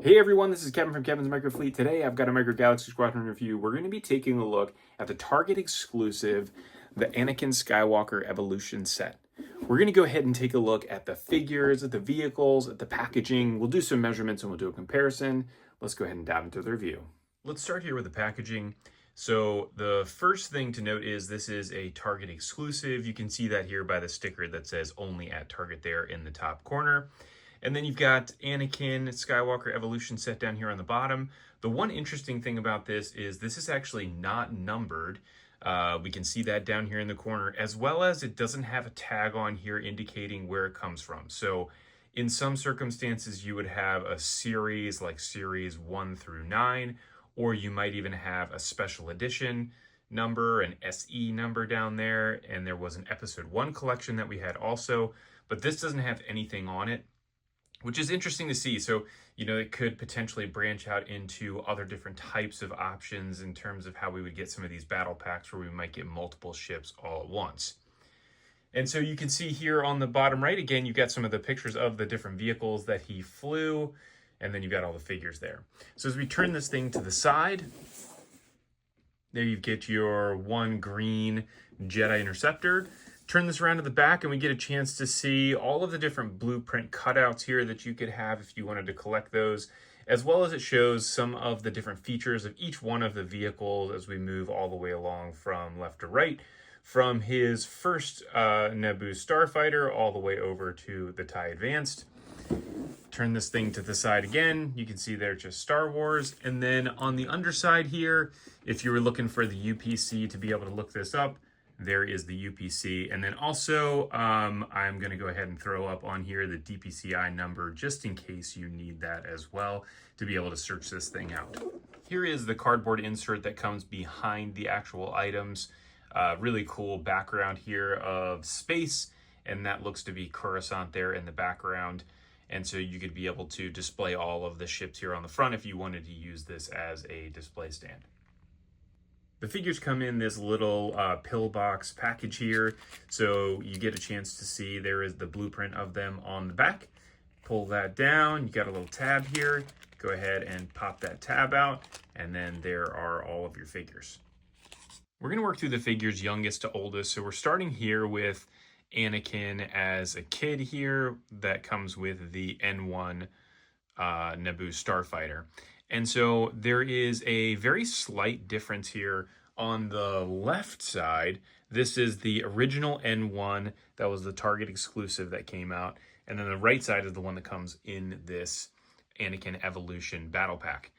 Hey everyone, this is Kevin from Kevin's Micro Fleet. Today I've got a Micro Galaxy Squadron review. We're going to be taking a look at the Target exclusive, the Anakin Skywalker Evolution set. We're going to go ahead and take a look at the figures, at the vehicles, at the packaging. We'll do some measurements and we'll do a comparison. Let's go ahead and dive into the review. Let's start here with the packaging. So the first thing to note is this is a Target exclusive. You can see that here by the sticker that says only at Target there in the top corner. And then you've got Anakin Skywalker Evolution set down here on the bottom. The one interesting thing about this is actually not numbered. We can see that down here in the corner, as well as it doesn't have a tag on here indicating where it comes from. So in some circumstances, you would have a series like series 1 through 9, or you might even have a special edition number, an SE number down there. And there was an episode 1 collection that we had also, but this doesn't have anything on it, which is interesting to see. So, it could potentially branch out into other different types of options in terms of how we would get some of these battle packs where we might get multiple ships all at once. And so you can see here on the bottom right, again, you've got some of the pictures of the different vehicles that he flew, and then you've got all the figures there. So as we turn this thing to the side, there you get your one green Jedi Interceptor. Turn this around to the back and we get a chance to see all of the different blueprint cutouts here that you could have if you wanted to collect those, as well as it shows some of the different features of each one of the vehicles as we move all the way along from left to right, from his first Naboo Starfighter all the way over to the TIE Advanced. Turn this thing to the side again, you can see there just Star Wars. And then on the underside here, if you were looking for the UPC to be able to look this up, there is the UPC. And then also, I'm going to go ahead and throw up on here the DPCI number, just in case you need that as well to be able to search this thing out. Here is the cardboard insert that comes behind the actual items. Really cool background here of space, and that looks to be Coruscant there in the background. And so you could be able to display all of the ships here on the front if you wanted to use this as a display stand. The figures come in this little pillbox package here, so you get a chance to see there is the blueprint of them on the back. Pull that down, you got a little tab here. Go ahead and pop that tab out, and then there are all of your figures. We're going to work through the figures youngest to oldest, so we're starting here with Anakin as a kid here. That comes with the N1 Naboo Starfighter. And so there is a very slight difference here on the left side. This is the original N1 that was the Target exclusive that came out. And then the right side is the one that comes in this Anakin Evolution battle pack.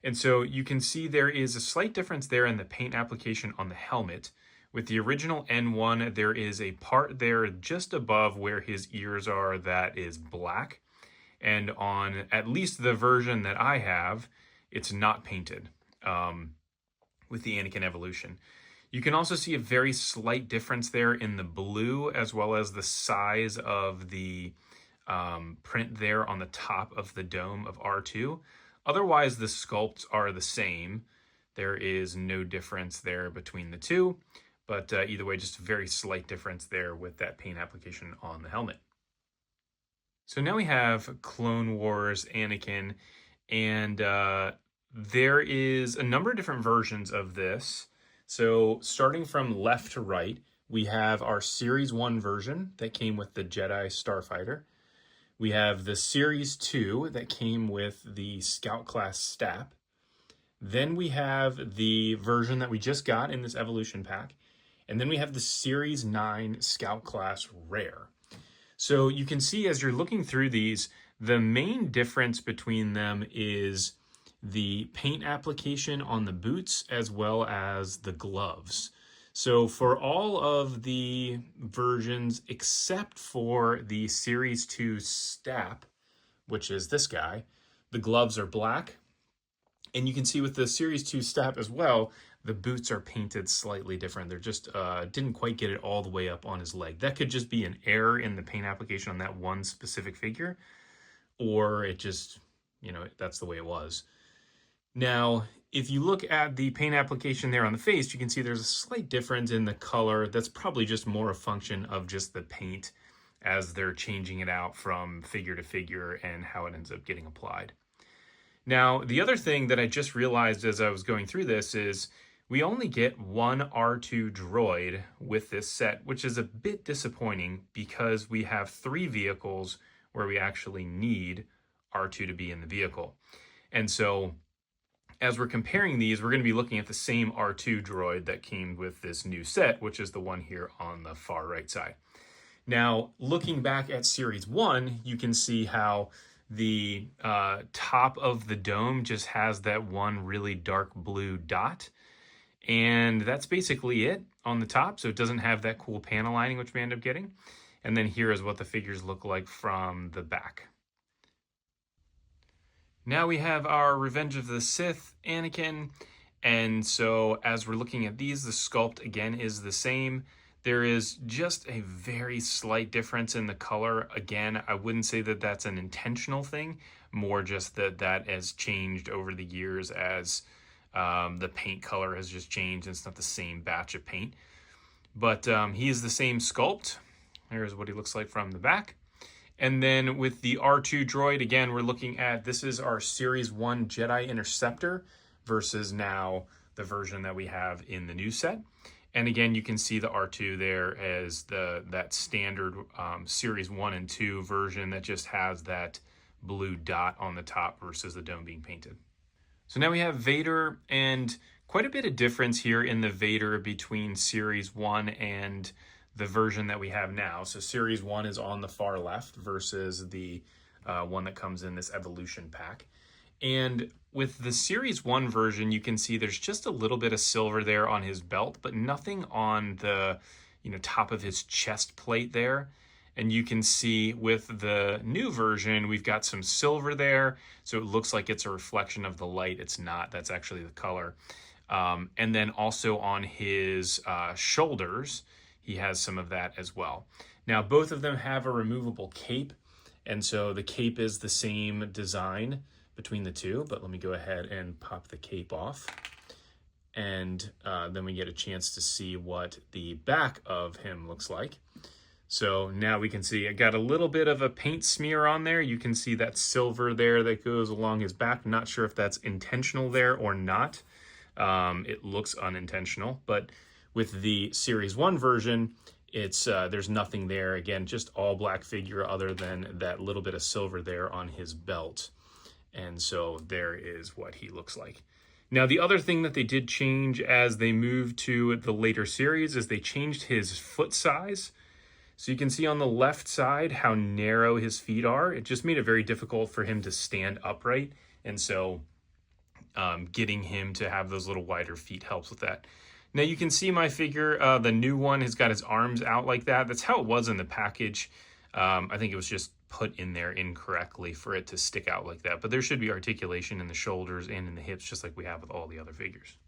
And so you can see there is a slight difference there in the paint application on the helmet. With the original N1, there is a part there just above where his ears are that is black. And on at least the version that I have, it's not painted with the Anakin Evolution. You can also see a very slight difference there in the blue, as well as the size of the print there on the top of the dome of R2. Otherwise, the sculpts are the same. There is no difference there between the two, but either way, just a very slight difference there with that paint application on the helmet. So now we have Clone Wars Anakin, and there is a number of different versions of this. So starting from left to right, we have our Series 1 version that came with the Jedi Starfighter. We have the Series 2 that came with the Scout Class Stap. Then we have the version that we just got in this Evolution pack. And then we have the Series 9 Scout Class Rare. So you can see as you're looking through these, the main difference between them is the paint application on the boots as well as the gloves. So for all of the versions except for the Series 2 Stap, which is this guy, the gloves are black. And you can see with the Series 2 Stap as well, the boots are painted slightly different. They're just didn't quite get it all the way up on his leg. That could just be an error in the paint application on that one specific figure, or it just, that's the way it was. Now, if you look at the paint application there on the face, you can see there's a slight difference in the color. That's probably just more a function of just the paint as they're changing it out from figure to figure and how it ends up getting applied. Now, the other thing that I just realized as I was going through this is we only get one R2 droid with this set, which is a bit disappointing because we have 3 vehicles where we actually need R2 to be in the vehicle. And so as we're comparing these, we're going to be looking at the same R2 droid that came with this new set, which is the one here on the far right side. Now, looking back at Series 1, you can see how the top of the dome just has that one really dark blue dot. And that's basically it on the top. So it doesn't have that cool panel lining, which we end up getting. And then here is what the figures look like from the back. Now we have our Revenge of the Sith Anakin. And so as we're looking at these, the sculpt again is the same. There is just a very slight difference in the color. Again, I wouldn't say that that's an intentional thing, more just that that has changed over the years as the paint color has just changed. It's not the same batch of paint, but he is the same sculpt. Here's what he looks like from the back. And then with the R2 droid, again, we're looking at, this is our Series 1 Jedi Interceptor versus now the version that we have in the new set. And again, you can see the R2 there as that standard Series 1 and 2 version that just has that blue dot on the top versus the dome being painted. So now we have Vader, and quite a bit of difference here in the Vader between Series 1 and the version that we have now. So Series 1 is on the far left versus the one that comes in this Evolution pack. And with the Series 1 version, you can see there's just a little bit of silver there on his belt, but nothing on the top of his chest plate there. And you can see with the new version, we've got some silver there. So it looks like it's a reflection of the light. It's not. That's actually the color. And then also on his shoulders, he has some of that as well. Now, both of them have a removable cape. And so the cape is the same design between the two, but let me go ahead and pop the cape off. And then we get a chance to see what the back of him looks like. So now we can see I got a little bit of a paint smear on there. You can see that silver there that goes along his back. I'm not sure if that's intentional there or not. It looks unintentional, but with the Series 1 version, it's there's nothing there. Again, just all black figure other than that little bit of silver there on his belt. And so there is what he looks like. Now, the other thing that they did change as they moved to the later series is they changed his foot size. So you can see on the left side how narrow his feet are. It just made it very difficult for him to stand upright. And so getting him to have those little wider feet helps with that. Now you can see my figure, the new one has got his arms out like that. That's how it was in the package. I think it was just put in there incorrectly for it to stick out like that. But there should be articulation in the shoulders and in the hips, just like we have with all the other figures.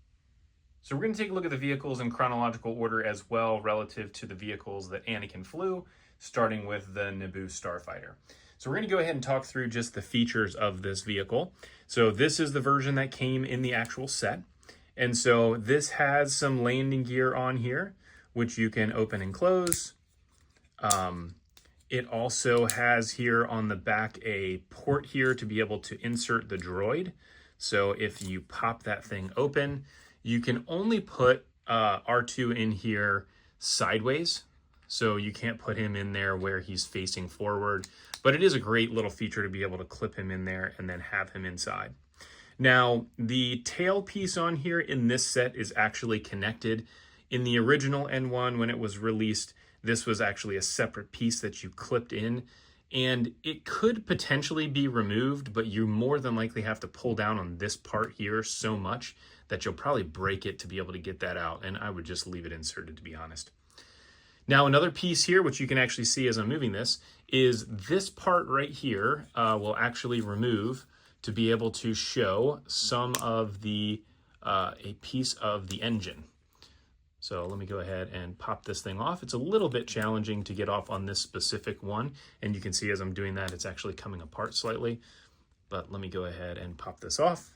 So we're going to take a look at the vehicles in chronological order as well, relative to the vehicles that Anakin flew, starting with the Naboo Starfighter. So we're going to go ahead and talk through just the features of this vehicle. So this is the version that came in the actual set. And so this has some landing gear on here, which you can open and close. It also has here on the back a port here to be able to insert the droid. So if you pop that thing open, you can only put R2 in here sideways. So you can't put him in there where he's facing forward. But it is a great little feature to be able to clip him in there and then have him inside. Now, the tail piece on here in this set is actually connected. In the original N1, when it was released, this was actually a separate piece that you clipped in. And it could potentially be removed, but you more than likely have to pull down on this part here so much that you'll probably break it to be able to get that out. And I would just leave it inserted, to be honest. Now, another piece here, which you can actually see as I'm moving this, is this part right here will actually remove to be able to show some of the, a piece of the engine. So let me go ahead and pop this thing off. It's a little bit challenging to get off on this specific one. And you can see as I'm doing that, it's actually coming apart slightly. But let me go ahead and pop this off.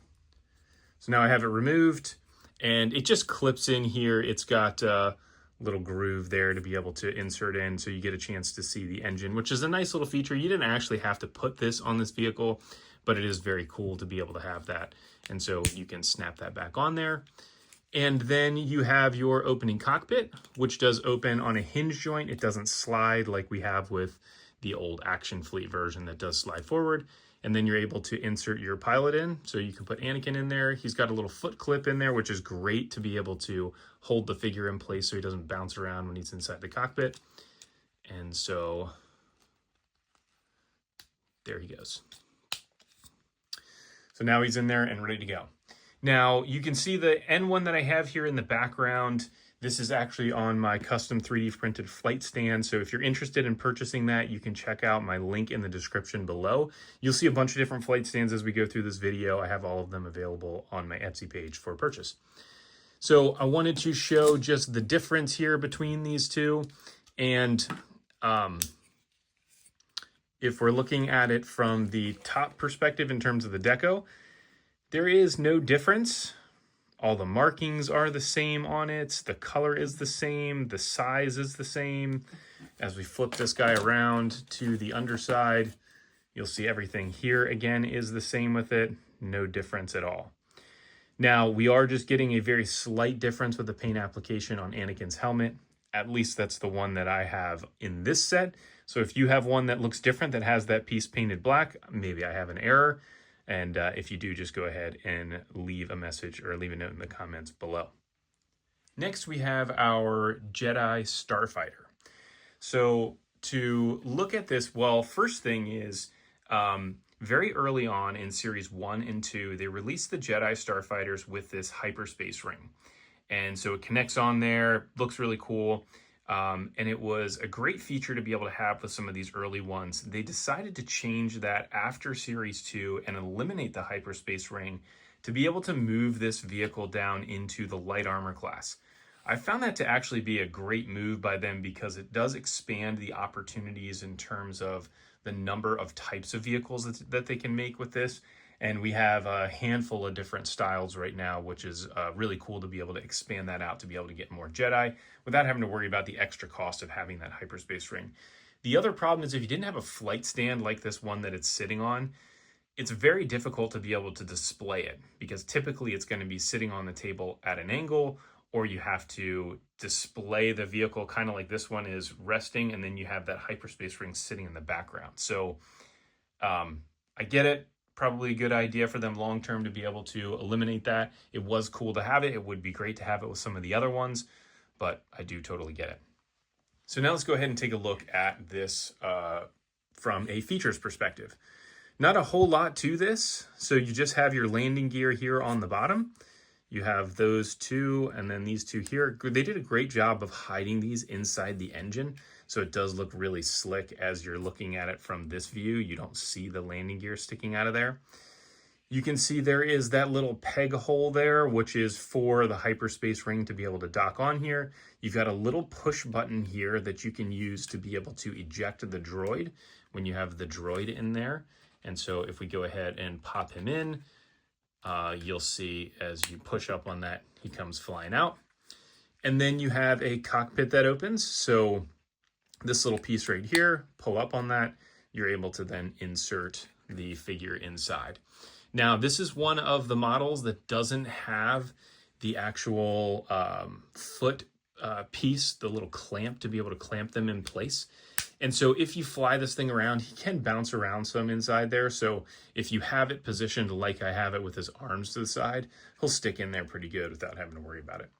So now I have it removed and it just clips in here. It's got a little groove there to be able to insert in so you get a chance to see the engine, which is a nice little feature. You didn't actually have to put this on this vehicle, but it is very cool to be able to have that. And so you can snap that back on there. And then you have your opening cockpit, which does open on a hinge joint. It doesn't slide like we have with the old Action Fleet version that does slide forward. And then you're able to insert your pilot in. So you can put Anakin in there. He's got a little foot clip in there, which is great to be able to hold the figure in place so he doesn't bounce around when he's inside the cockpit. And so there he goes. So now he's in there and ready to go. Now you can see the N1 that I have here in the background. This is actually on my custom 3D printed flight stand. So if you're interested in purchasing that, you can check out my link in the description below. You'll see a bunch of different flight stands as we go through this video. I have all of them available on my Etsy page for purchase. So I wanted to show just the difference here between these two. And if we're looking at it from the top perspective in terms of the deco, there is no difference. All the markings are the same on it. The color is the same. The size is the same. As we flip this guy around to the underside, you'll see everything here again is the same with it. No difference at all. Now, we are just getting a very slight difference with the paint application on Anakin's helmet. At least that's the one that I have in this set. So if you have one that looks different, that has that piece painted black, maybe I have an error. And if you do, just go ahead and leave a message or leave a note in the comments below. Next, we have our Jedi Starfighter. So to look at this, well, first thing is very early on in Series 1 and 2, they released the Jedi Starfighters with this hyperspace ring. And so it connects on there, looks really cool. And it was a great feature to be able to have with some of these early ones. They decided to change that after Series 2 and eliminate the hyperspace ring to be able to move this vehicle down into the light armor class. I found that to actually be a great move by them because it does expand the opportunities in terms of the number of types of vehicles that they can make with this. And we have a handful of different styles right now, which is really cool to be able to expand that out to be able to get more Jedi without having to worry about the extra cost of having that hyperspace ring. The other problem is if you didn't have a flight stand like this one that it's sitting on, it's very difficult to be able to display it because typically it's going to be sitting on the table at an angle, or you have to display the vehicle kind of like this one is resting, and then you have that hyperspace ring sitting in the background. So I get it. Probably a good idea for them long-term to be able to eliminate that. It was cool to have it. It would be great to have it with some of the other ones, but I do totally get it. So now let's go ahead and take a look at this from a features perspective. Not a whole lot to this. So you just have your landing gear here on the bottom. You have those two, and then these two here. They did a great job of hiding these inside the engine. So it does look really slick as you're looking at it from this view. You don't see the landing gear sticking out of there. You can see there is that little peg hole there, which is for the hyperspace ring to be able to dock on here. You've got a little push button here that you can use to be able to eject the droid when you have the droid in there. And so if we go ahead and pop him in, you'll see as you push up on that, he comes flying out. And then you have a cockpit that opens. So this little piece right here, pull up on that, you're able to then insert the figure inside. Now, this is one of the models that doesn't have the actual foot piece, the little clamp to be able to clamp them in place. And so if you fly this thing around, he can bounce around some inside there. So if you have it positioned like I have it with his arms to the side, he'll stick in there pretty good without having to worry about it.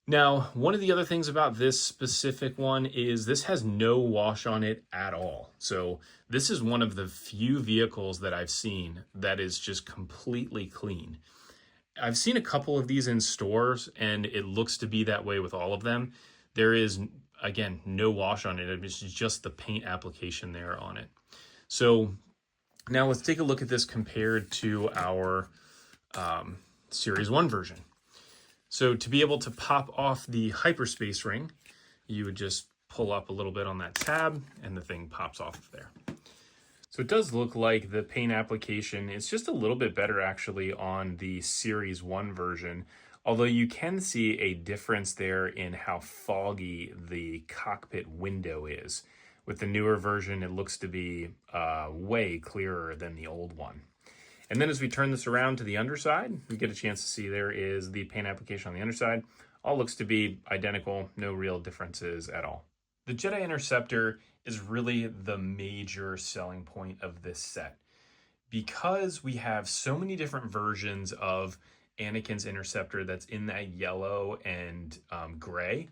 Now, one of the other things about this specific one is this has no wash on it at all. So this is one of the few vehicles that I've seen that is just completely clean. I've seen a couple of these in stores and it looks to be that way with all of them. There is, again, no wash on it. It's just the paint application there on it. So now let's take a look at this compared to our Series 1 version. So to be able to pop off the hyperspace ring, you would just pull up a little bit on that tab and the thing pops off of there. So it does look like the paint application is just a little bit better actually on the Series 1 version, although you can see a difference there in how foggy the cockpit window is. With the newer version, it looks to be way clearer than the old one. And then as we turn this around to the underside, we get a chance to see there is the paint application on the underside. All looks to be identical, no real differences at all. The Jedi Interceptor is really the major selling point of this set. Because we have so many different versions of Anakin's Interceptor that's in that yellow and gray,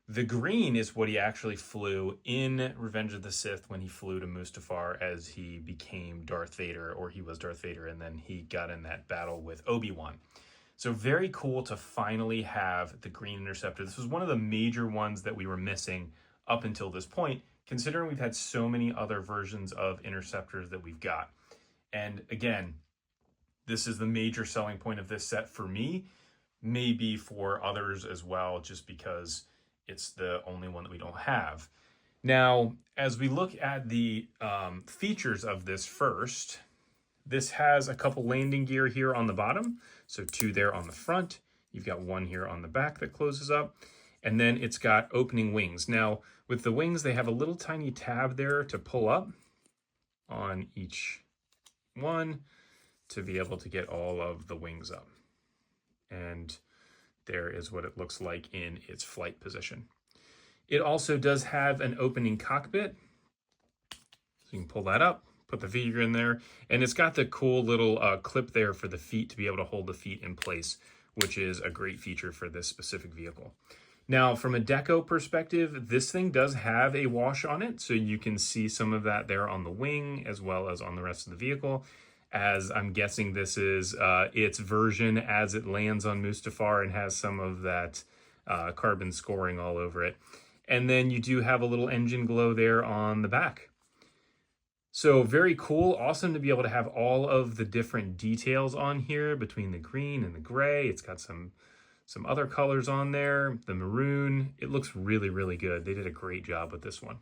the green is what he actually flew in Revenge of the Sith when he flew to Mustafar as he became Darth Vader, or he was Darth Vader, and then he got in that battle with Obi-Wan. So very cool to finally have the green Interceptor. This was one of the major ones that we were missing up until this point, considering we've had so many other versions of Interceptors that we've got. And again, this is the major selling point of this set for me, maybe for others as well, just because it's the only one that we don't have. Now, as we look at the features of this first, this has a couple landing gear here on the bottom. So 2 there on the front. You've got 1 here on the back that closes up. And then it's got opening wings. Now, with the wings, they have a little tiny tab there to pull up on each one to be able to get all of the wings up. And there is what it looks like in its flight position. It also does have an opening cockpit. So you can pull that up, put the figure in there, and it's got the cool little clip there for the feet to be able to hold the feet in place, which is a great feature for this specific vehicle. Now, from a deco perspective, this thing does have a wash on it, so you can see some of that there on the wing as well as on the rest of the vehicle, as I'm guessing this is its version as it lands on Mustafar and has some of that carbon scoring all over it. And then you do have a little engine glow there on the back. So very cool, awesome to be able to have all of the different details on here between the green and the gray. It's got some other colors on there, the maroon. It looks really, really good. They did a great job with this one.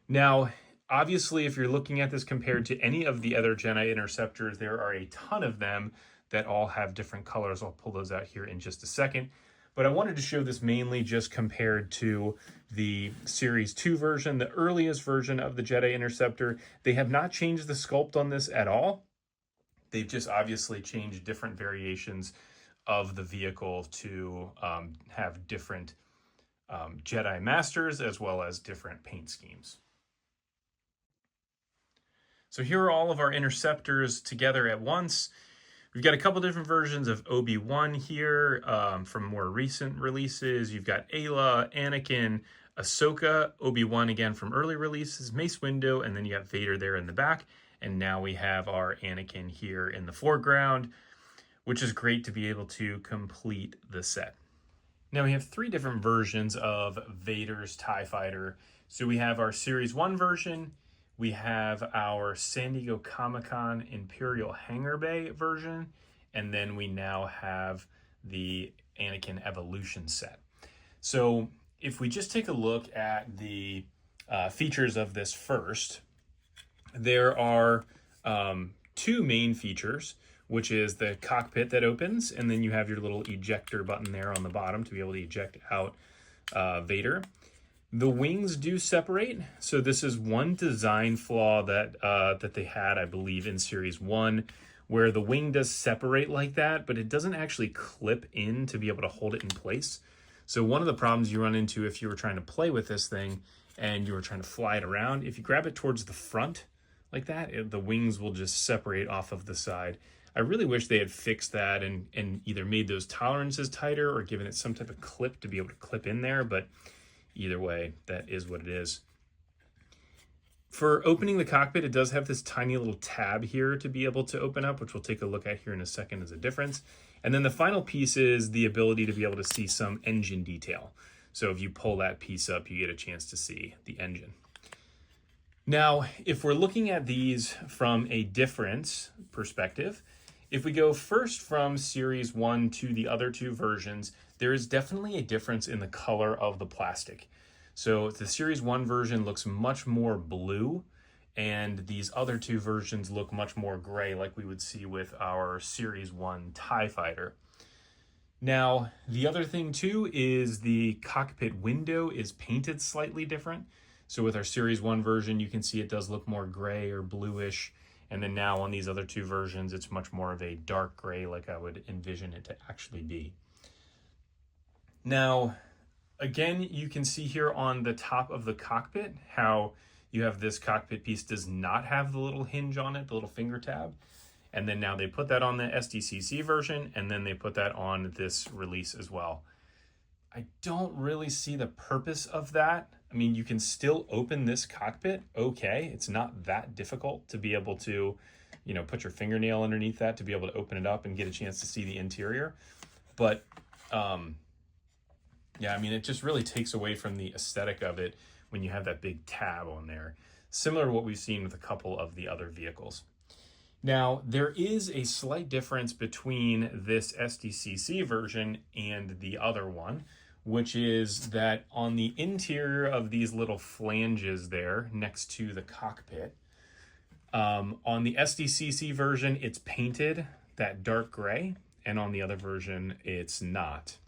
Now, obviously, if you're looking at this compared to any of the other Jedi Interceptors, there are a ton of them that all have different colors. I'll pull those out here in just a second. But I wanted to show this mainly just compared to the Series 2 version, the earliest version of the Jedi Interceptor. They have not changed the sculpt on this at all. They've just obviously changed different variations of the vehicle to have different Jedi Masters as well as different paint schemes. So here are all of our Interceptors together at once. We've got a couple different versions of Obi-Wan here from more recent releases. You've got Ayla, Anakin, Ahsoka, Obi-Wan again from early releases, Mace Windu, and then you got Vader there in the back. And now we have our Anakin here in the foreground, which is great to be able to complete the set. Now we have 3 different versions of Vader's TIE Fighter. So we have our Series 1 version, we have our San Diego Comic-Con Imperial Hangar Bay version, and then we now have the Anakin Evolution set. So if we just take a look at the features of this first, there are 2 main features, which is the cockpit that opens, and then you have your little ejector button there on the bottom to be able to eject out Vader. The wings do separate, so this is one design flaw that they had, I believe, in Series 1, where the wing does separate like that, but it doesn't actually clip in to be able to hold it in place. So one of the problems you run into if you were trying to play with this thing and you were trying to fly it around, if you grab it towards the front like that, the wings will just separate off of the side. I really wish they had fixed that and either made those tolerances tighter or given it some type of clip to be able to clip in there, but either way, that is what it is. For opening the cockpit, it does have this tiny little tab here to be able to open up, which we'll take a look at here in a second as a difference. And then the final piece is the ability to be able to see some engine detail. So if you pull that piece up, you get a chance to see the engine. Now, if we're looking at these from a difference perspective, if we go first from Series 1 to the other 2 versions, there is definitely a difference in the color of the plastic. So the Series 1 version looks much more blue, and these other 2 versions look much more gray like we would see with our Series 1 TIE Fighter. Now, the other thing too is the cockpit window is painted slightly different. So with our Series 1 version, you can see it does look more gray or bluish. And then now on these other two versions, it's much more of a dark gray like I would envision it to actually be. Now, again, you can see here on the top of the cockpit how you have this cockpit piece does not have the little hinge on it, the little finger tab. And then now they put that on the SDCC version, and then they put that on this release as well. I don't really see the purpose of that. I mean, you can still open this cockpit, okay. It's not that difficult to be able to, you know, put your fingernail underneath that to be able to open it up and get a chance to see the interior. But yeah, I mean, it just really takes away from the aesthetic of it when you have that big tab on there. Similar to what we've seen with a couple of the other vehicles. Now, there is a slight difference between this SDCC version and the other one, which is that on the interior of these little flanges there next to the cockpit, on the SDCC version, it's painted that dark gray, and on the other version, it's not.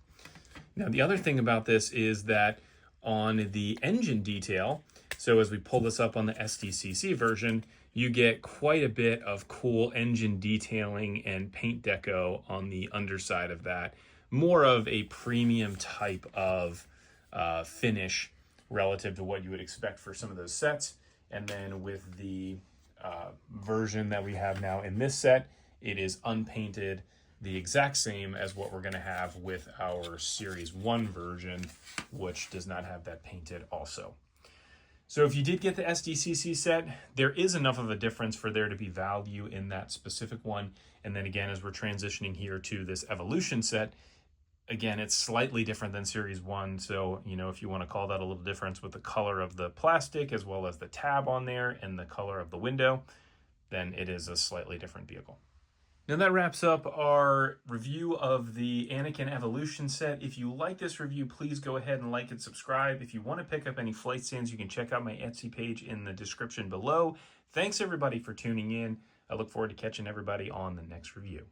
Now, the other thing about this is that on the engine detail, so as we pull this up on the SDCC version, you get quite a bit of cool engine detailing and paint deco on the underside of that. More of a premium type of finish relative to what you would expect for some of those sets. And then with the version that we have now in this set, it is unpainted, the exact same as what we're going to have with our Series 1 version, which does not have that painted also. So if you did get the SDCC set, there is enough of a difference for there to be value in that specific one. And then again, as we're transitioning here to this Evolution set, again, it's slightly different than Series 1. So, you know, if you want to call that a little difference with the color of the plastic as well as the tab on there and the color of the window, then it is a slightly different vehicle. Now that wraps up our review of the Anakin Evolution set. If you like this review, please go ahead and like and subscribe. If you want to pick up any flight stands, you can check out my Etsy page in the description below. Thanks everybody for tuning in. I look forward to catching everybody on the next review.